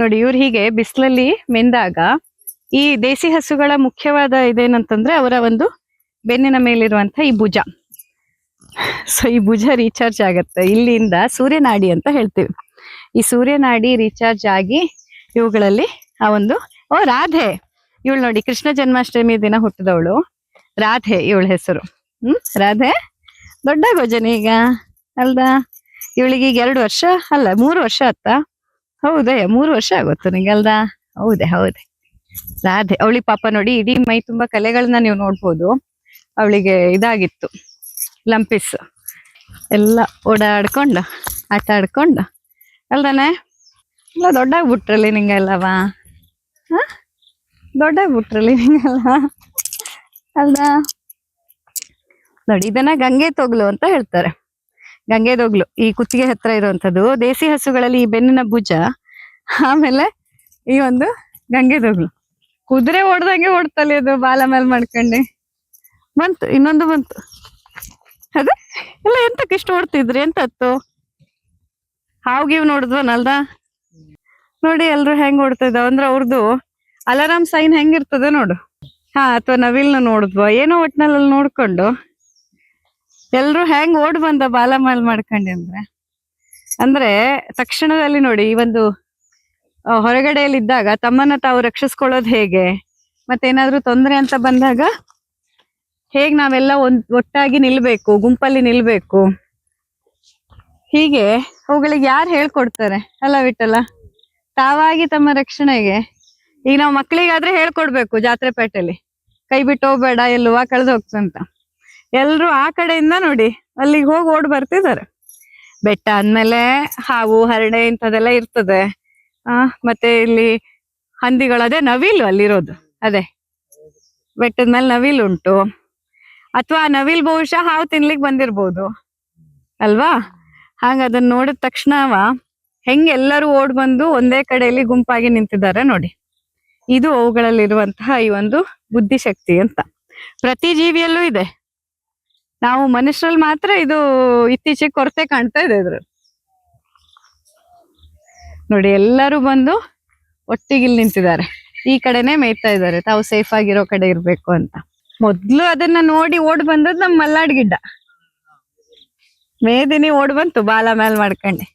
ನೋಡಿ ಇವ್ರು ಹೀಗೆ ಬಿಸಿಲಲ್ಲಿ ಮೆಂದಾಗ ಈ ದೇಸಿ ಹಸುಗಳ ಮುಖ್ಯವಾದ ಇದೇನಂತಂದ್ರೆ ಅವರ ಒಂದು ಬೆನ್ನಿನ ಮೇಲಿರುವಂತ ಈ ಭುಜ. ಸೊ ಈ ಭುಜ ರೀಚಾರ್ಜ್ ಆಗತ್ತೆ ಇಲ್ಲಿಂದ ಸೂರ್ಯನಾಡಿ ಅಂತ ಹೇಳ್ತೀವಿ. ಈ ಸೂರ್ಯನಾಡಿ ರೀಚಾರ್ಜ್ ಆಗಿ ಇವುಗಳಲ್ಲಿ ಆ ಒಂದು ರಾಧೆ ಇವಳು ನೋಡಿ ಕೃಷ್ಣ ಜನ್ಮಾಷ್ಟಮಿ ದಿನ ಹುಟ್ಟಿದವಳು ರಾಧೆ ಇವಳ ಹೆಸರು. ರಾಧೆ ದೊಡ್ಡ ಗೊಜನಿ ಈಗ ಅಲ್ದಾ? ಇವಳಿಗೆ ಈಗ 2 ವರ್ಷ ಅಲ್ಲ 3 ವರ್ಷ ಆತ. ಹೌದೇ 3 ವರ್ಷ ಆಗುತ್ತೆ ನಿಂಗಲ್ದಾ? ಹೌದೇ ರಾಧೆ. ಅವಳಿಗೆ ಪಾಪ ನೋಡಿ ಇಡೀ ಮೈ ತುಂಬಾ ಕಲೆಗಳನ್ನ ನೀವು ನೋಡ್ಬೋದು. ಅವಳಿಗೆ ಇದಾಗಿತ್ತು ಲಂಪಿಸ್ ಎಲ್ಲ ಓಡಾಡ್ಕೊಂಡು ಆಟ ಆಡ್ಕೊಂಡು ಅಲ್ದಾನೆ ಎಲ್ಲ ದೊಡ್ಡಾಗ್ಬಿಟ್ರಲ್ಲಿ ನಿಂಗೆಲ್ಲವಾ? ದೊಡ್ಡಾಗ್ಬಿಟ್ರಲ್ಲಿ ನಿಂಗೆಲ್ಲ ಅಲ್ದಾ? ನೋಡಿ ಇದನ್ನ ಗಂಗೆ ತೊಗ್ಲು ಅಂತ ಹೇಳ್ತಾರೆ. ಗಂಗೆ ತೊಗ್ಲು ಈ ಕುತ್ತಿಗೆ ಹತ್ರ ಇರುವಂತದ್ದು ದೇಸಿ ಹಸುಗಳಲ್ಲಿ ಈ ಬೆನ್ನಿನ ಭುಜ, ಆಮೇಲೆ ಈ ಒಂದು ಗಂಗೆ ತೊಗ್ಲು. ಕುದುರೆ ಓಡ್ದಂಗೆ ಓಡ್ತಲ್ಲಿ ಅದು ಬಾಲ ಮೇಲೆ ಮಾಡ್ಕೊಂಡೆ. ಬಂತು ಇನ್ನೊಂದು ಬಂತು. ಅದೇ ಎಲ್ಲ ಎಂತಕ್ಕೆ ಇಷ್ಟು ಓಡ್ತಿದ್ರಿ ಎಂತತ್ತು? ಹಾವ್ಗಿವ್ ನೋಡಿದ್ವನಲ್ದ? ನೋಡಿ ಎಲ್ರು ಹೆಂಗ್ ಓಡ್ತಿದ್ದಾವ ಅಂದ್ರೆ ಅವ್ರದ್ದು ಅಲಾರಾಮ್ ಸೈನ್ ಹೆಂಗಿರ್ತದೆ ನೋಡು. ಅಥವಾ ನವಿಲ್ನ ನೋಡಿದ್ವ ಏನೋ ಒಟ್ನಲ್ಲಿ ನೋಡ್ಕೊಂಡು ಎಲ್ರು ಹೆಂಗ್ ಓಡ್ ಬಂದ ಬಾಲ ಮೇಲ್ ಮಾಡ್ಕೊಂಡಿ ಅಂದ್ರೆ ತಕ್ಷಣದಲ್ಲಿ ನೋಡಿ ಈ ಒಂದು ಹೊರಗಡೆಯಲ್ಲಿ ಇದ್ದಾಗ ತಮ್ಮನ್ನ ತಾವು ರಕ್ಷಿಸ್ಕೊಳ್ಳೋದು ಹೇಗೆ, ಮತ್ತೇನಾದ್ರೂ ತೊಂದರೆ ಅಂತ ಬಂದಾಗ ಹೇಗ್ ನಾವೆಲ್ಲ ಒಟ್ಟಾಗಿ ನಿಲ್ಬೇಕು, ಗುಂಪಲ್ಲಿ ನಿಲ್ಬೇಕು, ಹೀಗೆ ಅವುಗಳಿಗೆ ಯಾರು ಹೇಳ್ಕೊಡ್ತಾರೆ ಅಲ್ಲ ವಿಠಲ? ತಾವಾಗಿ ತಮ್ಮ ರಕ್ಷಣೆಗೆ. ಈಗ ನಾವು ಮಕ್ಳಿಗಾದ್ರೆ ಹೇಳ್ಕೊಡ್ಬೇಕು ಜಾತ್ರೆ ಪೇಟೆಯಲ್ಲಿ ಕೈ ಬಿಟ್ಟು ಹೋಗ್ಬೇಡ ಎಲ್ಲುವ ಕಳೆದು ಹೋಗ್ತಂತ. ಎಲ್ರು ಆ ಕಡೆಯಿಂದ ನೋಡಿ ಅಲ್ಲಿಗೆ ಹೋಗಿ ಓಡ್ ಬರ್ತಿದ್ದಾರೆ. ಬೆಟ್ಟ ಅಂದ್ಮೇಲೆ ಹಾವು ಹರಡೆ ಇಂಥದೆಲ್ಲ ಇರ್ತದೆ. ಮತ್ತೆ ಇಲ್ಲಿ ಹಂದಿಗಳದೇ ನವಿಲು ಅಲ್ಲಿರೋದು, ಅದೇ ಬೆಟ್ಟದ ಮೇಲೆ ನವಿಲು ಉಂಟು. ಅಥವಾ ನವಿಲ್ ಬಹುಶಃ ಹಾವು ತಿನ್ಲಿಕ್ಕೆ ಬಂದಿರ್ಬೋದು ಅಲ್ವಾ? ಹಾಗ ಅದನ್ನ ನೋಡಿದ ತಕ್ಷಣವ ಹೆಂಗ್ ಎಲ್ಲರೂ ಓಡ್ ಬಂದು ಒಂದೇ ಕಡೆಯಲ್ಲಿ ಗುಂಪಾಗಿ ನಿಂತಿದ್ದಾರೆ ನೋಡಿ. ಇದು ಅವುಗಳಲ್ಲಿರುವಂತಹ ಈ ಒಂದು ಬುದ್ಧಿಶಕ್ತಿ ಅಂತ. ಪ್ರತಿ ಜೀವಿಯಲ್ಲೂ ಇದೆ. ನಾವು ಮನುಷ್ಯರಲ್ಲಿ ಮಾತ್ರ ಇದು ಇತ್ತೀಚೆಗೆ ಕೊರತೆ ಕಾಣ್ತಾ ಇದೆ ಇದ್ರ. ನೋಡಿ ಎಲ್ಲರೂ ಬಂದು ಒಟ್ಟಿಗಿಲ್ ನಿಂತಿದ್ದಾರೆ. ಈ ಕಡೆನೆ ಮೇಯ್ತಾ ಇದ್ದಾರೆ, ತಾವು ಸೇಫ್ ಆಗಿರೋ ಕಡೆ ಇರ್ಬೇಕು ಅಂತ. ಮೊದ್ಲು ಅದನ್ನ ನೋಡಿ ಓಡ್ ಬಂದದ್ ನಮ್ ಮಲ್ನಾಡ್ ಗಿಡ್ಡ. ಮೇದಿನಿ ಓಡ್ ಬಂತು ಬಾಲ ಮೇಲ್ ಮಾಡ್ಕೊಂಡೆ.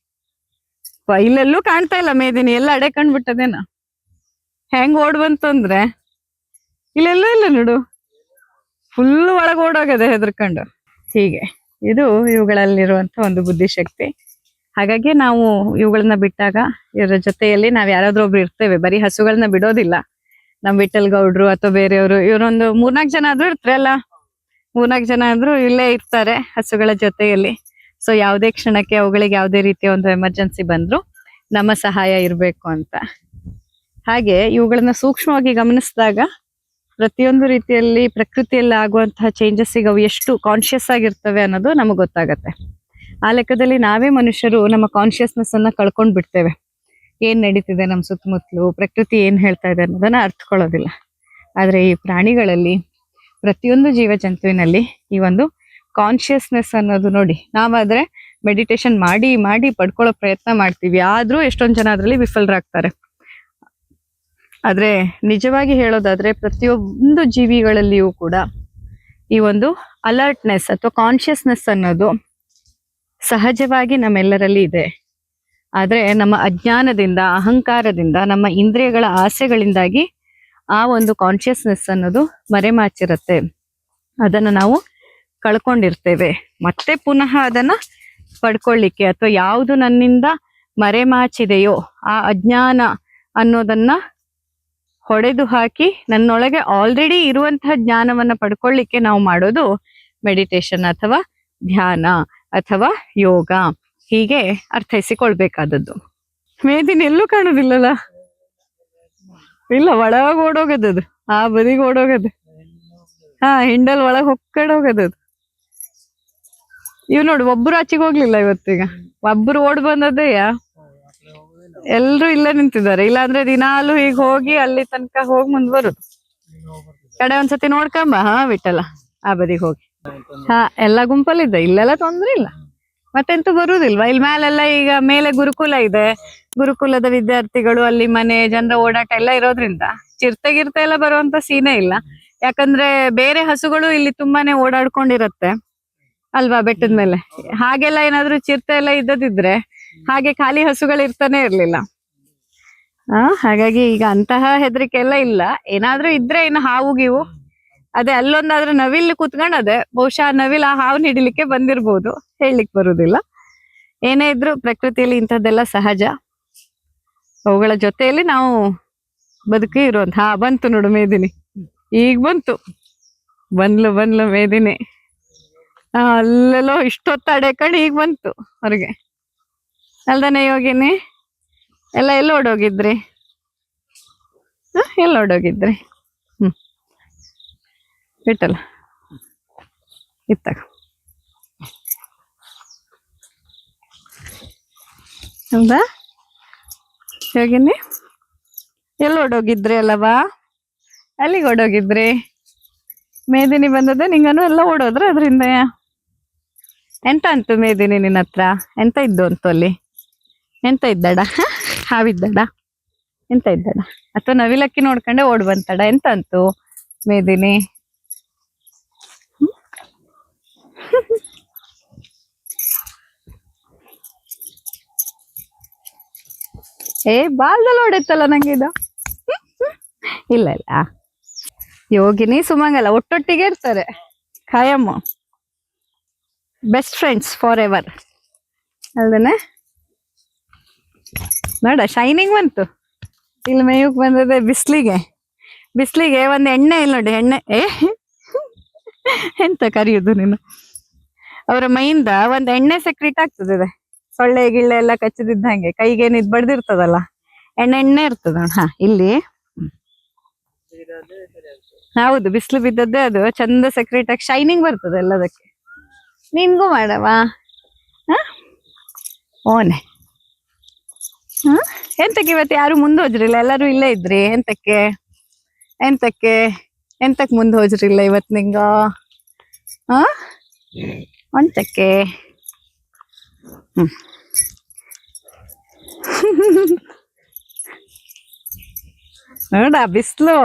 ಇಲ್ಲೆಲ್ಲೂ ಕಾಣ್ತಾ ಇಲ್ಲ ಮೇದಿನಿ, ಎಲ್ಲ ಅಡೆಕೊಂಡ್ಬಿಟ್ಟದೇನ. ಹೆಂಗ್ ಓಡ್ ಬಂತು ಅಂದ್ರೆ ಇಲ್ಲೆಲ್ಲೂ ಇಲ್ಲ ನೋಡು, ಫುಲ್ ಒಳಗ್ ಓಡೋಗದೆ ಹೆದರ್ಕೊಂಡು. ಹೀಗೆ ಇದು ಇವುಗಳಲ್ಲಿರುವಂತ ಒಂದು ಬುದ್ಧಿಶಕ್ತಿ. ಹಾಗಾಗಿ ನಾವು ಇವುಗಳನ್ನ ಬಿಟ್ಟಾಗ ಇವರ ಜೊತೆಯಲ್ಲಿ ನಾವ್ ಯಾರಾದ್ರೂ ಒಬ್ರು ಇರ್ತೇವೆ. ಬರೀ ಹಸುಗಳನ್ನ ಬಿಡೋದಿಲ್ಲ. ನಮ್ ವಿಠಲ್ ಗೌಡ್ರು ಅಥವಾ ಬೇರೆಯವರು ಇವರೊಂದು 3-4 ಜನ ಆದ್ರೂ ಇರ್ತಾರಲ್ಲ, 3-4 ಜನ ಆದ್ರೂ ಇಲ್ಲೇ ಇರ್ತಾರೆ ಹಸುಗಳ ಜೊತೆಯಲ್ಲಿ. ಸೊ ಯಾವುದೇ ಕ್ಷಣಕ್ಕೆ ಅವುಗಳಿಗೆ ಯಾವುದೇ ರೀತಿಯ ಒಂದು ಎಮರ್ಜೆನ್ಸಿ ಬಂದ್ರು ನಮ್ಮ ಸಹಾಯ ಇರ್ಬೇಕು ಅಂತ. ಹಾಗೆ ಇವುಗಳನ್ನ ಸೂಕ್ಷ್ಮವಾಗಿ ಗಮನಿಸಿದಾಗ ಪ್ರತಿಯೊಂದು ರೀತಿಯಲ್ಲಿ ಪ್ರಕೃತಿಯಲ್ಲಿ ಆಗುವಂತಹ ಚೇಂಜಸ್ಸಿಗೆ ಅವು ಎಷ್ಟು ಕಾನ್ಶಿಯಸ್ ಆಗಿರ್ತವೆ ಅನ್ನೋದು ನಮಗೆ ಗೊತ್ತಾಗತ್ತೆ. ಆ ಲೆಕ್ಕದಲ್ಲಿ ನಾವೇ ಮನುಷ್ಯರು ನಮ್ಮ ಕಾನ್ಶಿಯಸ್ನೆಸ್ ಅನ್ನ ಕಳ್ಕೊಂಡ್ ಬಿಡ್ತೇವೆ. ಏನ್ ನಡೀತಿದೆ ನಮ್ಮ ಸುತ್ತಮುತ್ತಲು, ಪ್ರಕೃತಿ ಏನ್ ಹೇಳ್ತಾ ಇದೆ ಅನ್ನೋದನ್ನ ಅರ್ಥಕೊಳ್ಳೋದಿಲ್ಲ. ಆದ್ರೆ ಈ ಪ್ರಾಣಿಗಳಲ್ಲಿ, ಪ್ರತಿಯೊಂದು ಜೀವ ಜಂತುವಿನಲ್ಲಿ ಈ ಒಂದು ಕಾನ್ಶಿಯಸ್ನೆಸ್ ಅನ್ನೋದು ನೋಡಿ, ನಾವಾದ್ರೆ ಮೆಡಿಟೇಷನ್ ಮಾಡಿ ಮಾಡಿ ಪಡ್ಕೊಳ್ಳೋ ಪ್ರಯತ್ನ ಮಾಡ್ತೀವಿ, ಆದ್ರೂ ಎಷ್ಟೊಂದ್ ಜನ ಅದ್ರಲ್ಲಿ ವಿಫಲರಾಗ್ತಾರೆ. ಆದ್ರೆ ನಿಜವಾಗಿ ಹೇಳೋದಾದ್ರೆ ಪ್ರತಿಯೊಂದು ಜೀವಿಗಳಲ್ಲಿಯೂ ಕೂಡ ಈ ಒಂದು ಅಲರ್ಟ್ನೆಸ್ ಅಥವಾ ಕಾನ್ಶಿಯಸ್ನೆಸ್ ಅನ್ನೋದು ಸಹಜವಾಗಿ ನಮ್ಮೆಲ್ಲರಲ್ಲಿ ಇದೆ. ಆದ್ರೆ ನಮ್ಮ ಅಜ್ಞಾನದಿಂದ, ಅಹಂಕಾರದಿಂದ, ನಮ್ಮ ಇಂದ್ರಿಯಗಳ ಆಸೆಗಳಿಂದಾಗಿ ಆ ಒಂದು ಕಾನ್ಶಿಯಸ್ನೆಸ್ ಅನ್ನೋದು ಮರೆಮಾಚಿರುತ್ತೆ. ಅದನ್ನ ನಾವು ಕಳ್ಕೊಂಡಿರ್ತೇವೆ. ಮತ್ತೆ ಪುನಃ ಅದನ್ನ ಪಡ್ಕೊಳ್ಳಿಕ್ಕೆ ಅಥವಾ ಯಾವುದು ನನ್ನಿಂದ ಮರೆಮಾಚಿದೆಯೋ ಆ ಅಜ್ಞಾನ ಅನ್ನೋದನ್ನ ಹೊಡೆದು ಹಾಕಿ ನನ್ನೊಳಗೆ ಆಲ್ರೆಡಿ ಇರುವಂತಹ ಜ್ಞಾನವನ್ನ ಪಡ್ಕೊಳ್ಳಿಕ್ಕೆ ನಾವು ಮಾಡೋದು ಮೆಡಿಟೇಷನ್ ಅಥವಾ ಧ್ಯಾನ ಅಥವಾ ಯೋಗ. ಹೀಗೆ ಅರ್ಥೈಸಿಕೊಳ್ಬೇಕಾದದ್ದು. ಮೇದಿನ ಎಲ್ಲೂ ಕಾಣುದಿಲ್ಲಲ್ಲ? ಇಲ್ಲ, ಒಳಗ ಓಡೋಗದದು, ಆ ಬದಿಗೆ ಓಡೋಗದು. ಹಿಂಡಲ್ ಒಳಗ್ ಹೊಕ್ಕಡೋಗದದು. ಇವ್ ನೋಡು, ಒಬ್ರು ಆಚೆಗೆ ಹೋಗ್ಲಿಲ್ಲ ಇವತ್ತೀಗ. ಒಬ್ರು ಓಡ್ ಬಂದದೆಯ, ಎಲ್ರು ಇಲ್ಲೇ ನಿಂತಿದ್ದಾರೆ. ಇಲ್ಲಾಂದ್ರೆ ದಿನಾಲು ಈಗ ಹೋಗಿ ಅಲ್ಲಿ ತನಕ ಹೋಗಿ ಮುಂದ್ ಬರುದು. ಕಡೆ ಒಂದ್ಸತಿ ನೋಡ್ಕೊಂಬ ವಿಠಲ, ಆ ಬದಿಗೆ ಹೋಗಿ. ಎಲ್ಲ ಗುಂಪಲ್ಲಿದ್ದ, ಇಲ್ಲೆಲ್ಲ ತೊಂದ್ರೆ ಇಲ್ಲ. ಮತ್ತೆಂತೂ ಬರುವುದಿಲ್ವಾ? ಇಲ್ಲಿ ಮೇಲೆಲ್ಲ ಈಗ ಮೇಲೆ ಗುರುಕುಲ ಇದೆ, ಗುರುಕುಲದ ವಿದ್ಯಾರ್ಥಿಗಳು ಅಲ್ಲಿ ಮನೆ ಜನರ ಓಡಾಟ ಎಲ್ಲ ಇರೋದ್ರಿಂದ ಚಿರತೆ ಗಿರ್ತೆ ಎಲ್ಲ ಬರುವಂತ ಸೀನೇ ಇಲ್ಲ. ಯಾಕಂದ್ರೆ ಬೇರೆ ಹಸುಗಳು ಇಲ್ಲಿ ತುಂಬಾನೇ ಓಡಾಡ್ಕೊಂಡಿರತ್ತೆ ಅಲ್ವಾ ಬೆಟ್ಟದ ಮೇಲೆ. ಹಾಗೆಲ್ಲ ಏನಾದ್ರು ಚಿರತೆ ಎಲ್ಲ ಇದ್ದದಿದ್ರೆ ಹಾಗೆ ಖಾಲಿ ಹಸುಗಳು ಇರ್ತಾನೆ ಇರ್ಲಿಲ್ಲ. ಹಾಗಾಗಿ ಈಗ ಅಂತಹ ಹೆದರಿಕೆ ಎಲ್ಲ ಇಲ್ಲ. ಏನಾದ್ರೂ ಇದ್ರೆ ಇನ್ನು ಹಾವು ಗೀವು ಅದೇ ಅಲ್ಲೊಂದಾದ್ರೂ ನವಿಲ್ ಕೂತ್ಕೊಂಡದೆ, ಬಹುಶಃ ನವಿಲ್ ಆ ಹಾವನ್ನ ಹಿಡಿಲಿಕ್ಕೆ ಬಂದಿರ್ಬೋದು, ಹೇಳಲಿಕ್ಕೆ ಬರುದಿಲ್ಲ. ಏನೇ ಇದ್ರು ಪ್ರಕೃತಿಯಲ್ಲಿ ಇಂಥದ್ದೆಲ್ಲ ಸಹಜ. ಅವುಗಳ ಜೊತೆಯಲ್ಲಿ ನಾವು ಬದುಕಿ ಇರುವಂತ. ಬಂತು ನೋಡು ಮೇದಿನಿ, ಈಗ ಬಂತು. ಬಂದ್ಲು ಮೇದಿನಿ. ಅಲ್ಲೆಲ್ಲೋ ಇಷ್ಟೊತ್ತು ಅಡೆಕಂಡು ಈಗ ಬಂತು ಹೊರಗೆ. ಅಲ್ದಾನೆ ಯೋಗಿನಿ ಎಲ್ಲ ಎಲ್ಲ ಓಡೋಗಿದ್ರಿ? ಎಲ್ಲ ಓಡೋಗಿದ್ರಿ? ಬಿಟ್ಟಲ್ಲ ಇತ್ತಾಗ ಹೌದಾ ಯೋಗಿನಿ? ಎಲ್ಲ ಓಡೋಗಿದ್ರಿ ಅಲ್ಲವಾ? ಅಲ್ಲಿಗೆ ಓಡೋಗಿದ್ರಿ? ಮೇದಿನಿ ಬಂದದ ನಿಂಗನು ಎಲ್ಲ ಓಡೋದ್ರ ಅದ್ರಿಂದ? ಎಂತ ಅಂತು ಮೇದಿನಿ ನಿನ್ನ ಹತ್ರ? ಎಂತ ಇದ್ದು ಅಂತು ಅಲ್ಲಿ? ಎಂತ ಇದ್ದಾಡ? ಹಾವಿದ್ದಾಡ? ಎಂತ ಇದ್ದಾಡ? ಅಥವಾ ನವಿಲಕ್ಕಿ ನೋಡ್ಕೊಂಡೆ ಓಡ್ ಬಂತಾಡ? ಎಂತ ಅಂತು ಮೇದಿನಿ? ಬಾಲ್ದಲ್ಲಿ ಓಡೈತಲ್ಲ ನಂಗೆ ಇದು. ಇಲ್ಲ ಇಲ್ಲ, ಯೋಗಿನಿ ಸುಮಂಗಲ ಒಟ್ಟೊಟ್ಟಿಗೆ ಇರ್ತಾರೆ ಖಾಯಮ್ಮ, ಬೆಸ್ಟ್ ಫ್ರೆಂಡ್ಸ್ ಫಾರ್ ಎವರ್ ಅಲ್ದೇನೆ. ನೋಡ ಶೈನಿಂಗ್ ಬಂತು. ಇಲ್ಲಿ ಮೇಯಕ್ ಬಂದದೆ ಬಿಸ್ಲಿಗೆ ಒಂದ್ ಎಣ್ಣೆ ಇಲ್ಲ ನೋಡಿ, ಎಣ್ಣೆ ಎಂತ ಕರಿಯುದು ನೀನು? ಅವರ ಮೈಯಿಂದ ಒಂದ್ ಎಣ್ಣೆ ಸೆಕ್ರೆಟ್ ಆಗ್ತದೆ. ಸೊಳ್ಳೆ ಗಿಳ್ಳೆ ಎಲ್ಲ ಕಚ್ಚದಿದ್ದಂಗೆ ಕೈಗೇನು ಇದ್ ಬಡ್ದಿರ್ತದಲ್ಲ, ಎಣ್ಣೆ ಇರ್ತದ. ಇಲ್ಲಿ ಹೌದು, ಬಿಸಿಲು ಬಿದ್ದದ್ದೇ ಅದು ಚಂದ ಸೆಕ್ರೆಟ್ ಆಗಿ ಶೈನಿಂಗ್ ಬರ್ತದೆ ಎಲ್ಲದಕ್ಕೆ. ನಿನ್ಗೂ ಮಾಡವಾ? ಓನೆ ಎಂತಕ್ಕೆ ಇವತ್ತು ಯಾರು ಮುಂದೆ ಹೋಜ್ರಿಲ್ಲ? ಎಲ್ಲರೂ ಇಲ್ಲೇ ಇದ್ರಿ. ಎಂತಕ್ ಮುಂದೆ ಹೋಜ್ರಿಲ್ಲ ಇವತ್ ನಿಂಗ? ಅಂತಕ್ಕೆ ನೋಡ ಬಿಸ್ಲು,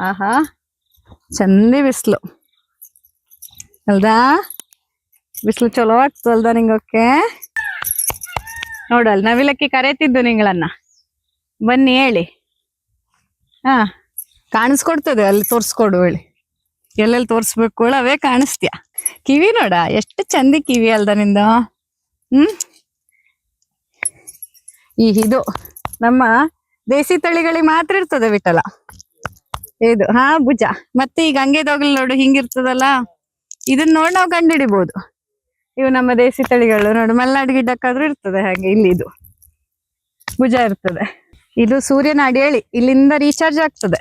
ಆಹಾ ಚಂದಿ ಬಿಸ್ಲು ಅಲ್ದಾ? ಬಿಸ್ಲು ಚಲೋ ಆಗ್ತದಲ್ದ ನಿಂಗಕ್ಕೆ? ನೋಡಲ್ ನವಿಲಕ್ಕಿ ಕರೆತಿದ್ದು ನಿಂಗಳನ್ನ, ಬನ್ನಿ ಹೇಳಿ. ಕಾಣಿಸ್ಕೊಡ್ತದೆ ಅಲ್ಲಿ, ತೋರ್ಸ್ಕೊಡು ಹೇಳಿ. ಎಲ್ಲೆಲ್ಲಿ ತೋರ್ಸ್ಬೇಕು ಅವೇ ಕಾಣಿಸ್ತೀಯ. ಕಿವಿ ನೋಡ ಎಷ್ಟು ಚಂದಿ ಕಿವಿ ಅಲ್ದ ನಿಂದ. ಇದು ನಮ್ಮ ದೇಸಿ ತಳಿಗಳಿಗೆ ಮಾತ್ರ ಇರ್ತದೆ ವಿಠಲ ಇದು. ಭುಜ. ಮತ್ತೆ ಈ ಗಂಗೆದೋಗ್ಲಿ ನೋಡು ಹಿಂಗಿರ್ತದಲ್ಲ, ಇದನ್ನ ನೋಡಿ ನಾವು ಕಂಡುಹಿಡಿಬಹುದು. ಇವು ನಮ್ಮ ದೇಸಿ ತಳಿಗಳು ನೋಡು, ಮಲ್ನಾಡು ಗಿಡ್ಡಕ್ಕಾದ್ರೂ ಇರ್ತದೆ ಹಾಗೆ. ಇಲ್ಲಿ ಇದು ಭುಜ ಇರ್ತದೆ. ಇದು ಸೂರ್ಯನ ಅಡಿಯೇಳಿ, ಇಲ್ಲಿಂದ ರೀಚಾರ್ಜ್ ಆಗ್ತದೆ.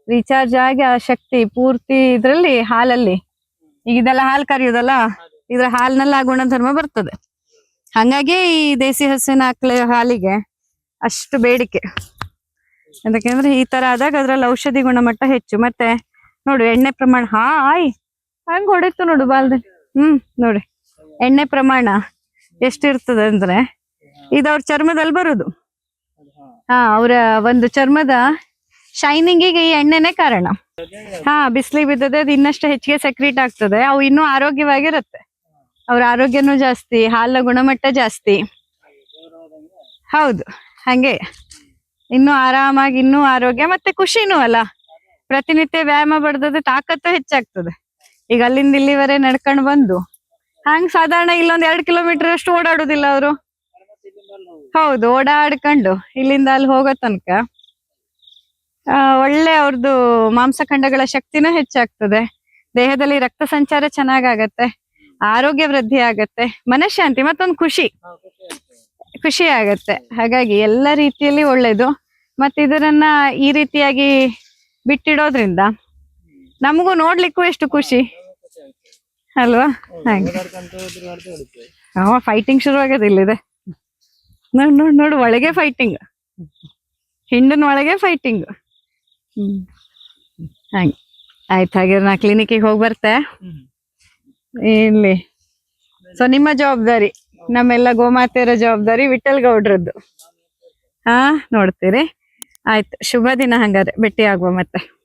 ರೀಚಾರ್ಜ್ ಆಗಿ ಆ ಶಕ್ತಿ ಪೂರ್ತಿ ಇದ್ರಲ್ಲಿ ಹಾಲಲ್ಲಿ, ಈಗ ಇದೆಲ್ಲ ಹಾಲು ಕರಿಯೋದಲ್ಲ, ಇದ್ರ ಹಾಲಿನಲ್ಲಿ ಆ ಗುಣಧರ್ಮ ಬರ್ತದೆ. ಹಂಗಾಗಿ ಈ ದೇಸಿ ಹಸುವಿನ ಹಾಲಿಗೆ ಅಷ್ಟು ಬೇಡಿಕೆ. ಯಾಕಂದ್ರೆ ಈ ತರ ಆದಾಗ ಅದ್ರಲ್ಲಿ ಔಷಧಿ ಗುಣಮಟ್ಟ ಹೆಚ್ಚು. ಮತ್ತೆ ನೋಡು ಎಣ್ಣೆ ಪ್ರಮಾಣ, ಹಂಗ ಹೊಡಿತು ನೋಡು ಬಾಲ್ದೆ. ನೋಡಿ ಎಣ್ಣೆ ಪ್ರಮಾಣ ಎಷ್ಟಿರ್ತದೆ ಅಂದ್ರೆ, ಇದು ಅವ್ರ ಚರ್ಮದಲ್ಲಿ ಬರುದು. ಅವರ ಒಂದು ಚರ್ಮದ ಶೈನಿಂಗಿಗೆ ಈ ಎಣ್ಣೆನೆ ಕಾರಣ. ಬಿಸಿಲಿಗೆ ಬಿದ್ದದೆ ಅದು ಇನ್ನಷ್ಟು ಹೆಚ್ಚಿಗೆ ಸೆಕ್ರೀಟ್ ಆಗ್ತದೆ. ಅವು ಇನ್ನೂ ಆರೋಗ್ಯವಾಗಿರುತ್ತೆ. ಅವ್ರ ಆರೋಗ್ಯನೂ ಜಾಸ್ತಿ, ಹಾಲಿನ ಗುಣಮಟ್ಟ ಜಾಸ್ತಿ. ಹೌದು, ಹಂಗೆ ಇನ್ನೂ ಆರಾಮಾಗಿ, ಇನ್ನೂ ಆರೋಗ್ಯ ಮತ್ತೆ ಖುಷಿನೂ ಅಲ್ಲ. ಪ್ರತಿನಿತ್ಯ ವ್ಯಾಯಾಮ ಬಡ್ದದೆ ತಾಕತ್ತು ಹೆಚ್ಚಾಗ್ತದೆ. ಈಗ ಅಲ್ಲಿಂದ ಇಲ್ಲಿವರೆ ನಡ್ಕೊಂಡು ಬಂದು ಹಂಗ ಸಾಧಾರಣ ಇಲ್ಲೊಂದ್ 2 ಕಿಲೋಮೀಟರ್ ಅಷ್ಟು ಓಡಾಡುದಿಲ್ಲ ಅವರು. ಹೌದು, ಓಡಾಡ್ಕೊಂಡು ಇಲ್ಲಿಂದ ಅಲ್ಲಿ ಹೋಗೋ ತನಕ ಒಳ್ಳೆ ಅವ್ರದ್ದು ಮಾಂಸಖಂಡಗಳ ಶಕ್ತಿನೂ ಹೆಚ್ಚಾಗ್ತದೆ. ದೇಹದಲ್ಲಿ ರಕ್ತ ಸಂಚಾರ ಚೆನ್ನಾಗಾಗತ್ತೆ, ಆರೋಗ್ಯ ವೃದ್ಧಿ ಆಗತ್ತೆ, ಮನಃಶಾಂತಿ ಮತ್ತೊಂದು ಖುಷಿ ಆಗತ್ತೆ. ಹಾಗಾಗಿ ಎಲ್ಲ ರೀತಿಯಲ್ಲಿ ಒಳ್ಳೇದು. ಮತ್ತೆ ಇದನ್ನ ಈ ರೀತಿಯಾಗಿ ಬಿಟ್ಟಿಡೋದ್ರಿಂದ ನಮಗೂ ನೋಡ್ಲಿಕ್ಕೂ ಎಷ್ಟು ಖುಷಿ ಅಲ್ವಾ? ಹಾಗೆ ಫೈಟಿಂಗ್ ಶುರು ಆಗದ ಇಲ್ಲಿದೆ. ನೋಡು ಒಳಗೆ ಫೈಟಿಂಗ್, ಹಿಂಡಿನ ಒಳಗೆ ಫೈಟಿಂಗ್. ಹಾಗೆ ಆಯ್ತು. ಹಾಗೆ ನಾ ಕ್ಲಿನಿಕ್ಗೆ ಹೋಗಿ ಬರ್ತೆ ಇಲ್ಲಿ. ಸೊ ನಿಮ್ಮ ಜವಾಬ್ದಾರಿ, ನಮ್ಮೆಲ್ಲ ಗೋಮಾತೆಯರ ಜವಾಬ್ದಾರಿ ವಿಠಲ್ ಗೌಡ್ರದ್ದು. ಹಾ ನೋಡ್ತೀರಿ. ಆಯ್ತು, ಶುಭ ದಿನ. ಹಂಗಾರೆ ಭೇಟಿ ಆಗುವ ಮತ್ತೆ.